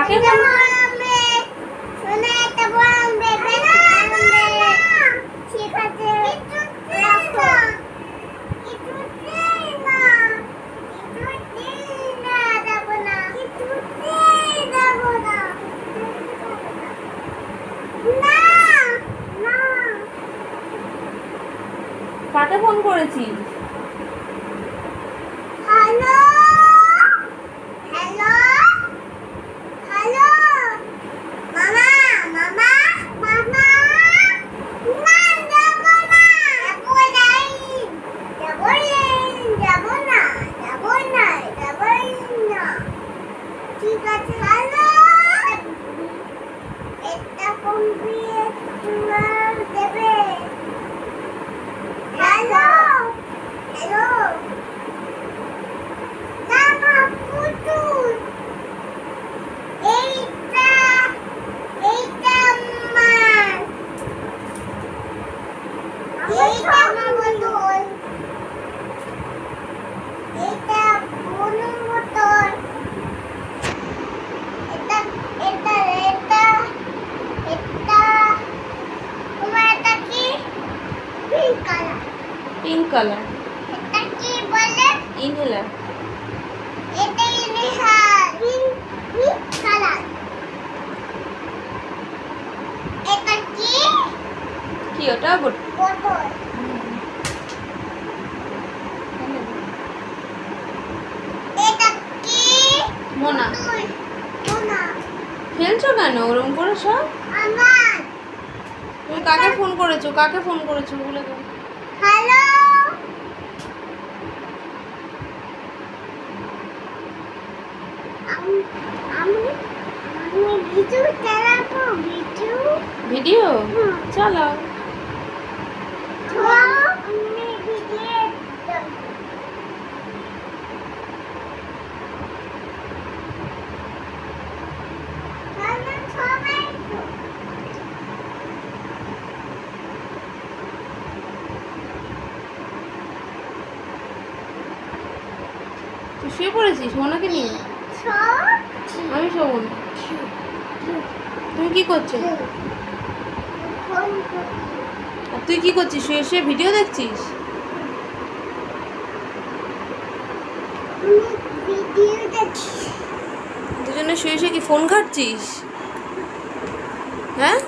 কাকে ফোন কাকে ফোন করেছিস? হ্যালো হ্যালো হ্যালো মামা মামা মামা না যাব না যাব না ঠিক আছে হ্যালো এটা কমপ্লিট দেবে হ্যালো হ্যালো মামা পুতুল এইটা আমার পুতুল এটা বনুর মতন এটা এটা এটা এটা তোমার এটা কি পিঙ্ক কালার পিঙ্ক কালার। এটা কি বলে ইনহেলার। এটা ইনহেলার পিঙ্ক কালার এটা কি কি ওটা? বোতল এটা কি মোনা। মোনা খেলছো কেন ওরম করে সব? আমার তুমি কাকে ফোন করেছো? কাকে ফোন করেছো বলে দাও। হ্যালো আমি আমি ভিডিও চালাবো ভিডিও চালাও। আমি ভিডিও তুই শুয়ে পড়েছিস মোনাকে নিয়ে? আমি শোবো না। তুমি কি করছো? আর তুই কি করছিস? শুয়ে শুয়ে ভিডিও দেখছিস? দুজনে শুয়ে শুয়ে কি ফোন ঘাঁটছিস? হ্যাঁ।